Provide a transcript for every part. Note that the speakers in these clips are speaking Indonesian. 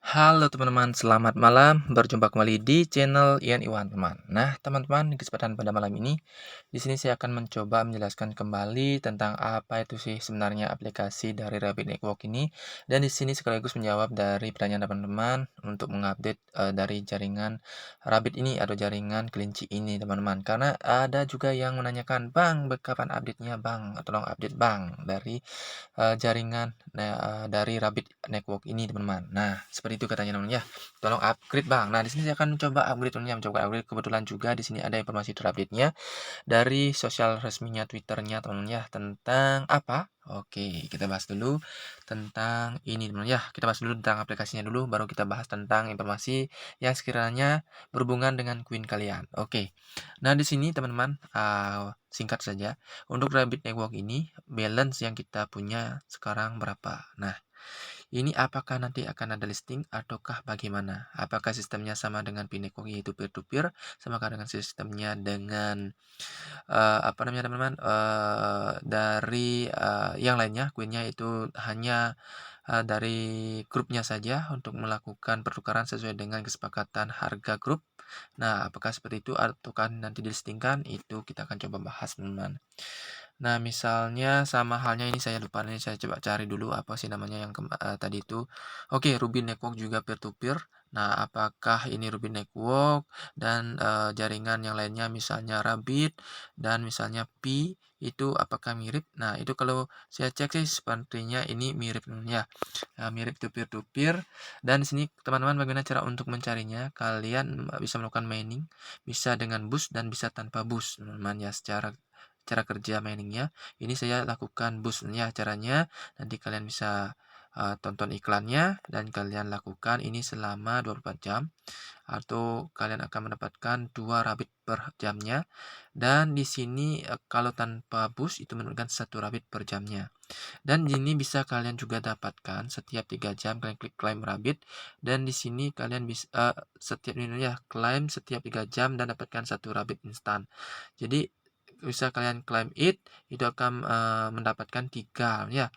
Halo teman-teman, selamat malam. Berjumpa kembali di channel Ian Iwan teman. Nah, teman-teman, di kesempatan pada malam ini, di sini saya akan mencoba menjelaskan kembali tentang apa itu sih sebenarnya aplikasi dari Rabbit Network ini. Dan di sini sekaligus menjawab dari pertanyaan teman-teman untuk mengupdate dari jaringan Rabbit ini atau jaringan kelinci ini, teman-teman. Karena ada juga yang menanyakan, Bang, kapan update-nya, Bang? Tolong update, Bang, dari jaringan dari Rabbit Network ini, teman-teman. Nah, seperti itu katanya, teman, ya. Tolong upgrade, Bang. Nah, di sini saya akan mencoba upgrade, teman, mencoba upgrade. Kebetulan juga di sini ada informasi terupdate-nya dari sosial resminya Twitter-nya, teman, ya, tentang apa? Oke, kita bahas dulu tentang ini, teman, ya. Kita bahas dulu tentang aplikasinya dulu, baru kita bahas tentang informasi yang sekiranya berhubungan dengan Queen kalian. Oke. Nah, di sini, teman-teman, singkat saja, untuk Rabbit Network ini, balance yang kita punya sekarang berapa? Nah, ini apakah nanti akan ada listing ataukah bagaimana? Apakah sistemnya sama dengan Pineko yaitu peer to peer, samakah dengan sistemnya dengan apa namanya teman-teman dari yang lainnya Queen-nya itu hanya dari grupnya saja untuk melakukan pertukaran sesuai dengan kesepakatan harga grup. Nah, apakah seperti itu ataukah nanti dilistingkan? Itu kita akan coba bahas, teman-teman. Nah, misalnya sama halnya ini saya lupa nih, saya coba cari dulu apa sih namanya yang tadi itu. Oke, Ruby Network juga peer to peer. Nah, apakah ini Ruby Network dan jaringan yang lainnya misalnya Rabbit dan misalnya Pi itu apakah mirip? Nah, itu kalau saya cek sih sepertinya ini mirip, ya. Mirip to peer. Dan di sini teman-teman bagaimana cara untuk mencarinya? Kalian bisa melakukan mining, bisa dengan boost dan bisa tanpa boost, teman-teman, ya. Secara cara kerja miningnya ini saya lakukan boostnya caranya, nanti kalian bisa tonton iklannya dan kalian lakukan ini selama 24 jam atau kalian akan mendapatkan 2 rabbit per jamnya. Dan di sini kalau tanpa boost itu menurunkan 1 rabbit per jamnya. Dan ini bisa kalian juga dapatkan setiap 3 jam kalian klik claim rabbit, dan di sini kalian bisa setiap ini ya claim setiap 3 jam dan dapatkan 1 rabbit instan. Jadi bisa kalian claim itu akan mendapatkan 3 ya.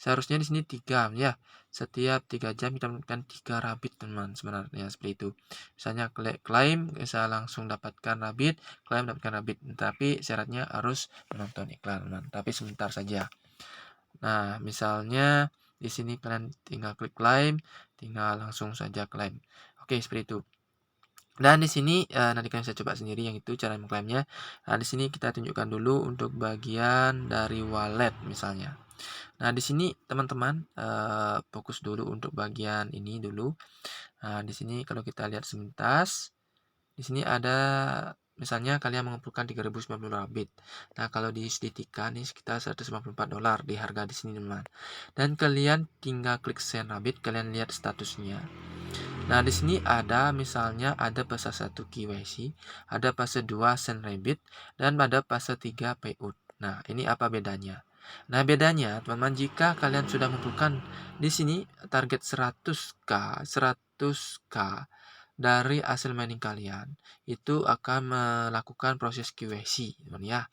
Seharusnya di sini 3 ya. Setiap 3 jam kita mendapatkan 3 rabbit, teman, sebenarnya seperti itu. Misalnya claim bisa langsung dapatkan rabbit, claim dapatkan rabbit. Tapi syaratnya harus menonton iklan, teman. Tapi sebentar saja. Nah, misalnya di sini kalian tinggal klik claim, tinggal langsung saja claim. Oke, seperti itu. Dan di sini nanti kalian bisa coba sendiri yang itu cara mengklaimnya. Nah, di sini kita tunjukkan dulu untuk bagian dari wallet misalnya. Nah, di sini teman-teman fokus dulu untuk bagian ini dulu. Nah, di sini kalau kita lihat sebentas, di sini ada misalnya kalian mengumpulkan 3090 rabbit. Nah, kalau disedikitkan ini sekitar $154 di harga di sini, teman. Dan kalian tinggal klik send rabbit, kalian lihat statusnya. Nah, di sini ada misalnya ada fase 1 KYC, ada fase 2 send rabbit, dan ada fase 3 payout. Nah, ini apa bedanya? Nah, bedanya teman-teman jika kalian sudah mengumpulkan di sini target 100k, 100k dari hasil mining kalian itu akan melakukan proses QC, teman, ya.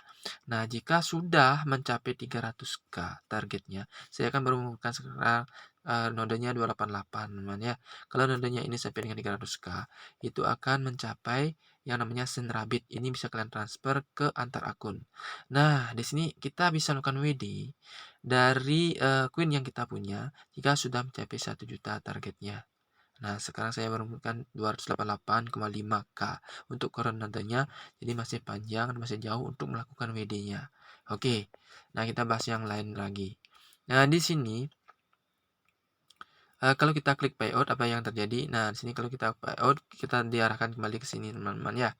Nah, jika sudah mencapai 300k targetnya, saya akan baru mengumpulkan sekarang nodenya 288, teman, ya. Kalau nodenya ini sampai dengan 300k, itu akan mencapai yang namanya send rabbit. Ini bisa kalian transfer ke antar akun. Nah, di sini kita bisa melakukan WD dari Queen yang kita punya jika sudah mencapai 1 juta targetnya. Nah, sekarang saya menemukan 288,5k untuk koordinatanya, jadi masih panjang, masih jauh untuk melakukan WD-nya. Oke, nah kita bahas yang lain lagi. Nah, di sini kalau kita klik payout apa yang terjadi? Nah, di sini kalau kita payout kita diarahkan kembali ke sini, teman-teman, ya.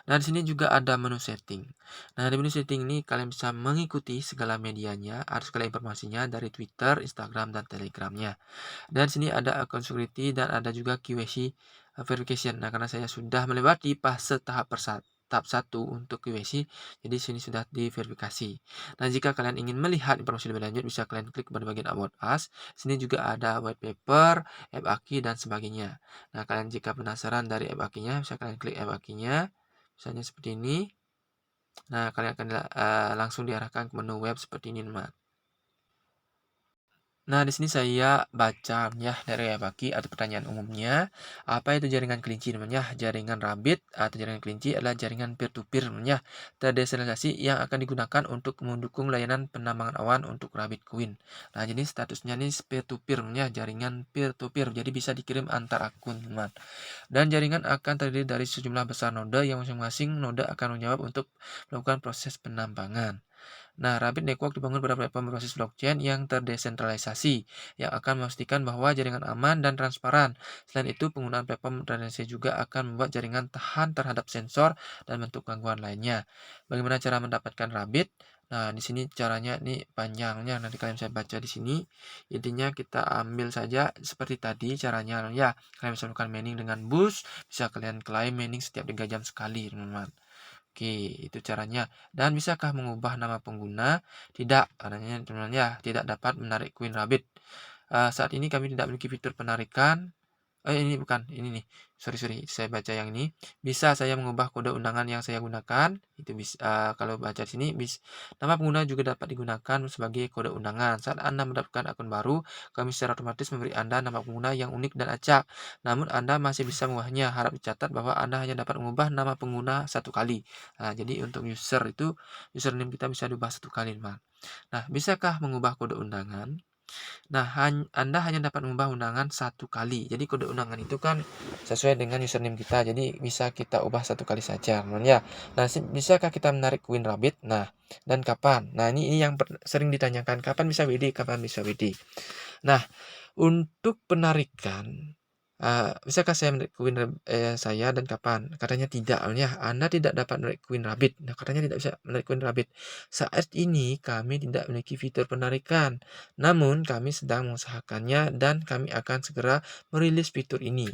Nah, di sini juga ada menu setting. Nah, di menu setting ini kalian bisa mengikuti segala medianya atau segala informasinya dari Twitter, Instagram, dan Telegramnya. Dan sini ada account security dan ada juga QC verification. Nah, karena saya sudah melewati fase tahap 1 untuk QC, jadi sini sudah diverifikasi. Nah, jika kalian ingin melihat informasi lebih lanjut, bisa kalian klik pada bagian About Us. Sini juga ada white paper, FAQ, dan sebagainya. Nah, kalian jika penasaran dari FAQ-nya, bisa kalian klik FAQ-nya. Misalnya seperti ini. Nah, kalian akan langsung diarahkan ke menu web seperti ini, teman. Nah, di sini saya baca ya dari Baki atau pertanyaan umumnya, apa itu jaringan kelinci namanya? Jaringan Rabbit atau jaringan kelinci adalah jaringan peer-to-peer namanya, terdesentralisasi yang akan digunakan untuk mendukung layanan penambangan awan untuk Rabbit Coin. Nah, jadi statusnya ini peer-to-peer namanya, jaringan peer-to-peer. Jadi bisa dikirim antar akun, teman. Dan jaringan akan terdiri dari sejumlah besar node yang masing-masing node akan menjawab untuk melakukan proses penambangan. Nah, Rabbit Network dibangun pada platform berbasis blockchain yang terdesentralisasi, yang akan memastikan bahwa jaringan aman dan transparan. Selain itu, penggunaan platform redundancy juga akan membuat jaringan tahan terhadap sensor dan bentuk gangguan lainnya. Bagaimana cara mendapatkan Rabbit? Nah, di sini caranya ini panjangnya. Nanti kalian bisa baca di sini. Intinya kita ambil saja seperti tadi caranya. Ya, kalian bisa melakukan mining dengan boost. Bisa kalian klaim mining setiap 3 jam sekali, teman-teman. Oke, itu caranya. Dan bisakah mengubah nama pengguna? Tidak, karena sebenarnya tidak dapat menarik Queen Rabbit. Saat ini kami tidak memiliki fitur penarikan. Ini bukan, ini nih. Sorry, saya baca yang ini. Bisa saya mengubah kode undangan yang saya gunakan. Itu bisa, kalau baca di sini, nama pengguna juga dapat digunakan sebagai kode undangan. Saat Anda mendapatkan akun baru, kami secara otomatis memberi Anda nama pengguna yang unik dan acak. Namun Anda masih bisa mengubahnya. Harap dicatat bahwa Anda hanya dapat mengubah nama pengguna satu kali. Nah, jadi untuk user itu, username kita bisa diubah satu kali, teman. Nah, bisakah mengubah kode undangan? Nah, Anda hanya dapat mengubah undangan satu kali. Jadi kode undangan itu kan sesuai dengan username kita. Jadi bisa kita ubah satu kali saja, teman ya. Nah, bisakah kita menarik Queen Rabbit? Nah, dan kapan? Nah, ini yang sering ditanyakan. Kapan bisa WD? Kapan bisa WD? Nah, untuk penarikan, bisakah saya menarik koin saya dan kapan? Katanya tidak, ya, Anda tidak dapat menarik koin Rabbit. Nah, katanya tidak bisa menarik koin Rabbit. Saat ini kami tidak memiliki fitur penarikan, namun kami sedang mengusahakannya dan kami akan segera merilis fitur ini.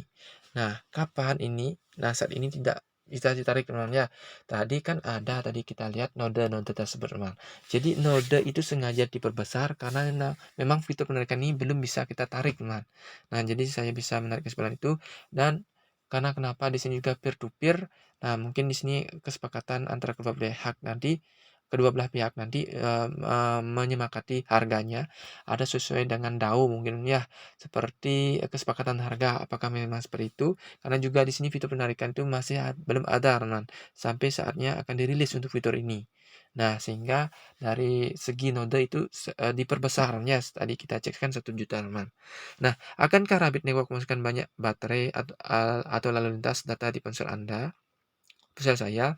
Nah, kapan ini? Nah, saat ini tidak bisa ditarik, teman ya. Tadi kan ada tadi kita lihat node-node tersebut, teman. Jadi node itu sengaja diperbesar karena memang fitur penarikan ini belum bisa kita tarik, teman. Nah, jadi saya bisa menarik kesimpulan itu dan karena kenapa di sini juga peer to peer. Nah, mungkin di sini kesepakatan antara kedua belah pihak nanti menyepakati harganya ada sesuai dengan DAO mungkin ya, seperti kesepakatan harga apakah memang seperti itu, karena juga di sini fitur penarikan itu masih belum ada, teman, sampai saatnya akan dirilis untuk fitur ini. Nah, sehingga dari segi node itu diperbesar ya, tadi kita cek kan 1 juta, teman. Nah, akankah Rabbit Network memasukkan banyak baterai atau lalu lintas data di ponsel Anda? Ponsel saya,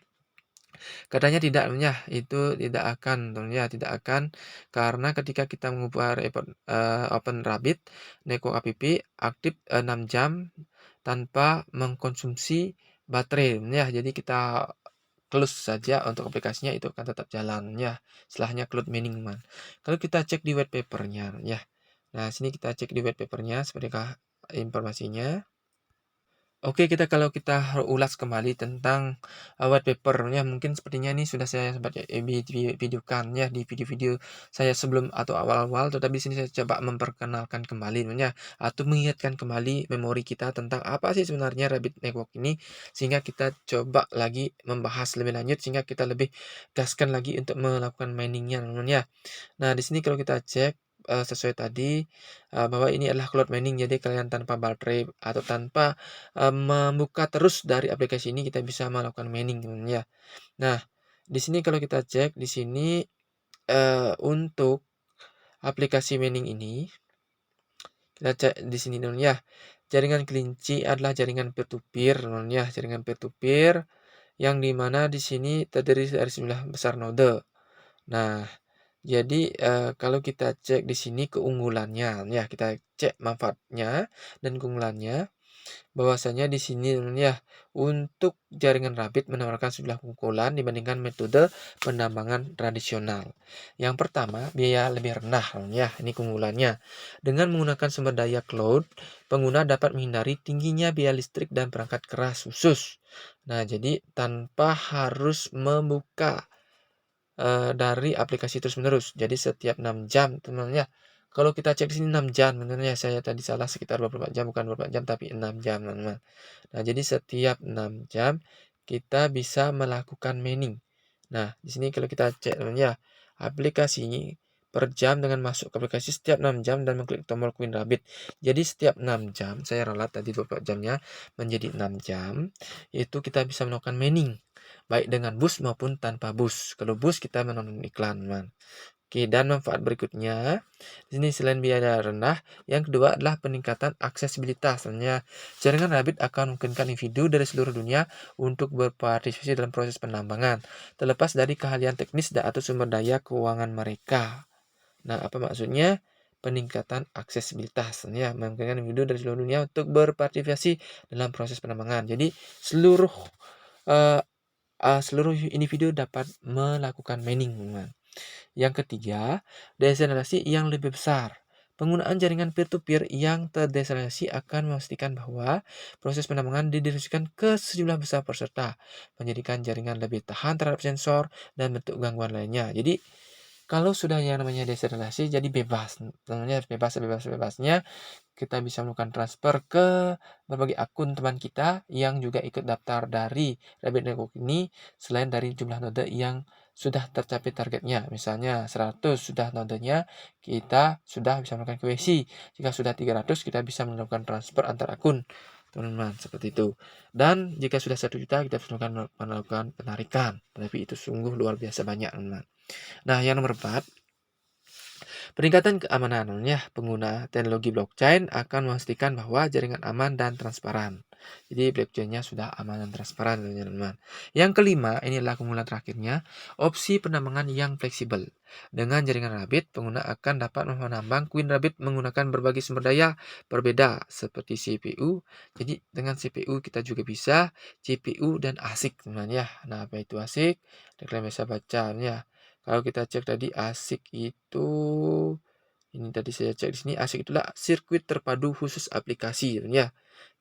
katanya tidak, ya, itu tidak akan, ya, tidak akan, karena ketika kita mengubah Open Rabbit Network app aktif 6 jam tanpa mengkonsumsi baterai, ya. Jadi kita close saja untuk aplikasinya itu akan tetap jalan, ya. Setelahnya cloud mining, man. Kalau kita cek di white papernya, ya. Nah, sini kita cek di white papernya sepertikah informasinya. Oke, kalau kita ulas kembali tentang white paper-nya, mungkin sepertinya ini sudah saya sempat videokan ya di video-video saya sebelum atau awal-awal, tetapi di sini saya coba memperkenalkan kembali ya, atau mengingatkan kembali memori kita tentang apa sih sebenarnya Rabbit Network ini, sehingga kita coba lagi membahas lebih lanjut sehingga kita lebih gaskan lagi untuk melakukan miningnya, teman ya. Nah, di sini kalau kita cek sesuai tadi bahwa ini adalah cloud mining, jadi kalian tanpa baterai atau tanpa membuka terus dari aplikasi ini kita bisa melakukan mining, teman ya. Nah, di sini kalau kita cek di sini untuk aplikasi mining ini kita cek di sini, teman ya. Jaringan kelinci adalah jaringan peer to peer, teman ya, jaringan peer to peer yang dimana di sini terdiri dari 9 besar node. Nah, jadi kalau kita cek di sini keunggulannya, ya kita cek manfaatnya dan keunggulannya. Bahwasanya di sini ya, untuk jaringan Rabbit menawarkan sejumlah keunggulan dibandingkan metode penambangan tradisional. Yang pertama, biaya lebih rendah ya, ini keunggulannya. Dengan menggunakan sumber daya cloud, pengguna dapat menghindari tingginya biaya listrik dan perangkat keras khusus. Nah, jadi tanpa harus membuka dari aplikasi terus-menerus. Jadi setiap 6 jam, teman-teman ya. Kalau kita cek di sini 6 jam, sebenarnya saya tadi salah sekitar 24 jam, bukan 24 jam tapi 6 jam, teman-teman. Nah, jadi setiap 6 jam kita bisa melakukan mining. Nah, di sini kalau kita cek, teman ya, aplikasi ini per jam dengan masuk ke aplikasi setiap 6 jam dan mengklik tombol Queen Rabbit. Jadi setiap 6 jam, saya ralat tadi 24 jamnya menjadi 6 jam, itu kita bisa melakukan mining, baik dengan bus maupun tanpa bus. Kalau bus kita menonton iklan, teman. Oke, dan manfaat berikutnya, di sini selain biaya rendah, yang kedua adalah peningkatan aksesibilitas. Sebenarnya, jaringan Rabbit akan memungkinkan individu dari seluruh dunia untuk berpartisipasi dalam proses penambangan, terlepas dari keahlian teknis dan atau sumber daya keuangan mereka. Nah, apa maksudnya? Peningkatan aksesibilitas. Ya, memungkinkan individu dari seluruh dunia untuk berpartisipasi dalam proses penambangan. Jadi, eh, seluruh individu dapat melakukan mining, teman. Yang ketiga, desentralisasi yang lebih besar. Penggunaan jaringan peer-to-peer yang terdesentralisasi akan memastikan bahwa proses penambangan didistribusikan ke sejumlah besar peserta, menjadikan jaringan lebih tahan terhadap sensor dan bentuk gangguan lainnya. Jadi, kalau sudah yang namanya desentralisasi, jadi bebas. Namanya bebasnya kita bisa melakukan transfer ke berbagai akun teman kita yang juga ikut daftar dari Rabbit Network ini, selain dari jumlah node yang sudah tercapai targetnya. Misalnya 100 sudah nodenya, kita sudah bisa melakukan KYC. Jika sudah 300, kita bisa melakukan transfer antar akun, teman-teman, seperti itu. Dan jika sudah 1 juta, kita bisa melakukan penarikan. Tapi itu sungguh luar biasa banyak, teman-teman. Nah, yang nomor 4, peningkatan keamanan. Ya, pengguna teknologi blockchain akan memastikan bahwa jaringan aman dan transparan. Jadi blockchain-nya sudah aman dan transparan, teman-teman. Yang kelima, ini adalah keunggulan terakhirnya, opsi penambangan yang fleksibel. Dengan jaringan Rabbit, pengguna akan dapat menambang Queen Rabbit menggunakan berbagai sumber daya berbeda seperti CPU. Jadi dengan CPU kita juga bisa CPU dan ASIC, teman ya. Nah, apa itu ASIC? Kalian bisa baca ya. Kalau kita cek tadi ASIC itu, ini tadi saya cek di sini, ASIC itulah sirkuit terpadu khusus aplikasi, ya.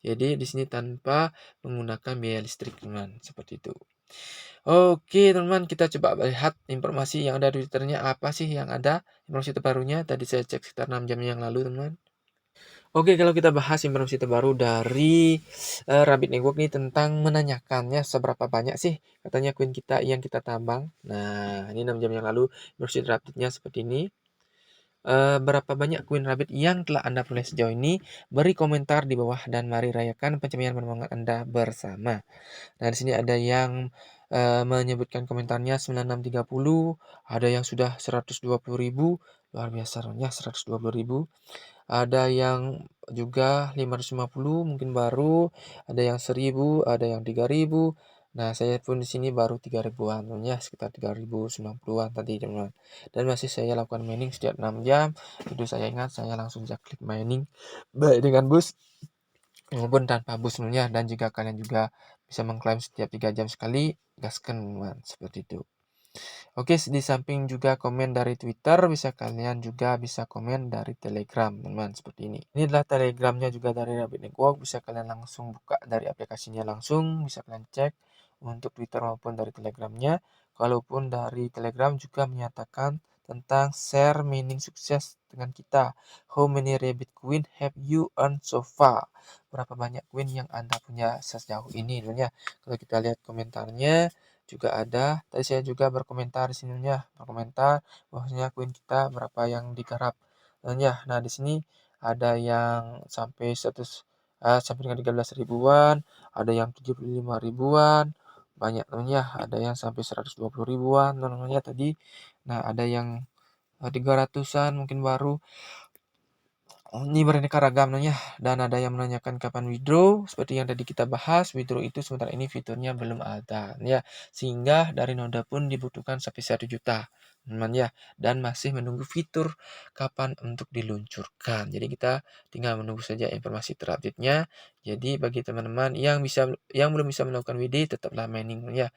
Jadi di sini tanpa menggunakan biaya listrik, teman, seperti itu. Oke, teman, kita coba lihat informasi yang ada di Twitternya apa sih yang ada, informasi terbarunya. Tadi saya cek sekitar 6 jam yang lalu, teman. Oke, kalau kita bahas informasi terbaru dari Rabbit Network nih tentang menanyakannya seberapa banyak sih katanya koin kita yang kita tambang. Nah, ini 6 jam yang lalu informasi terupdate-nya seperti ini. Berapa banyak koin Rabbit yang telah Anda peroleh sejauh ini? Beri komentar di bawah dan mari rayakan pencapaian penambangan Anda bersama. Nah, di sini ada yang menyebutkan komentarnya 9630, ada yang sudah 120.000, luar biasa ya 120.000. Ada yang juga 550 mungkin baru, ada yang 1000, ada yang 3000. Nah, saya pun di sini baru 3000-an ya, sekitar 3090-an tadi, teman-teman. Dan masih saya lakukan mining setiap 6 jam. Itu saya ingat saya langsung saja klik mining baik dengan bus maupun tanpa bus sebenarnya, dan jika kalian juga bisa mengklaim setiap 3 jam sekali, gaskan, teman, seperti itu. Oke, di samping juga komen dari Twitter, kalian juga bisa komen dari Telegram, teman-teman, seperti ini. Ini adalah Telegramnya juga dari Rabbit Network, bisa kalian langsung buka dari aplikasinya langsung, bisa kalian cek untuk Twitter maupun dari Telegramnya. Kalaupun dari Telegram juga menyatakan tentang share mining sukses dengan kita. How many Rabbit Queen have you earned so far? Berapa banyak Queen yang Anda punya sejauh ini, teman ya. Kalau kita lihat komentarnya, juga ada. Tadi saya juga berkomentar di sininya, berkomentar bahwasanya koin kita berapa yang digarap. Dan ya, nah di sini ada yang sampai 100 sampai dengan 13 ribuan, ada yang 75 ribuan, banyak temannya, ada yang sampai 120 ribuan namanya tadi. Nah, ada yang 300-an mungkin baru. Ini beraneka ragam nanya, dan ada yang menanyakan kapan withdraw. Seperti yang tadi kita bahas, withdraw itu sementara ini fiturnya belum ada ya, sehingga dari Noda pun dibutuhkan sampai 1 juta, teman ya, dan masih menunggu fitur kapan untuk diluncurkan. Jadi kita tinggal menunggu saja informasi terupdate-nya. Jadi bagi teman-teman yang belum bisa melakukan WD, tetaplah mining ya,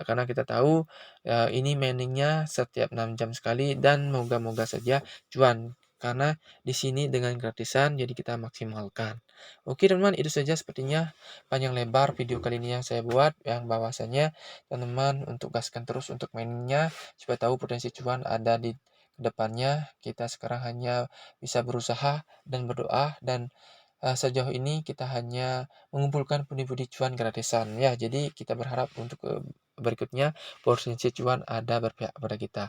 karena kita tahu ini miningnya setiap 6 jam sekali, dan moga-moga saja cuan, karena di sini dengan gratisan, jadi kita maksimalkan. Oke, teman-teman, itu saja sepertinya panjang lebar video kali ini yang saya buat, yang bahwasannya teman-teman untuk gaskan terus untuk mainnya, supaya tahu potensi cuan ada di depannya. Kita sekarang hanya bisa berusaha dan berdoa, dan sejauh ini kita hanya mengumpulkan pundi-pundi cuan gratisan ya. Jadi kita berharap untuk berikutnya potensi cuan ada berpihak kepada kita.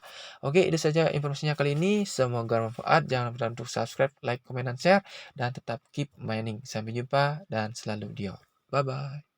Oke, itu saja informasinya kali ini. Semoga bermanfaat. Jangan lupa untuk subscribe, like, komen, dan share. Dan tetap keep mining. Sampai jumpa dan selalu dior. Bye-bye.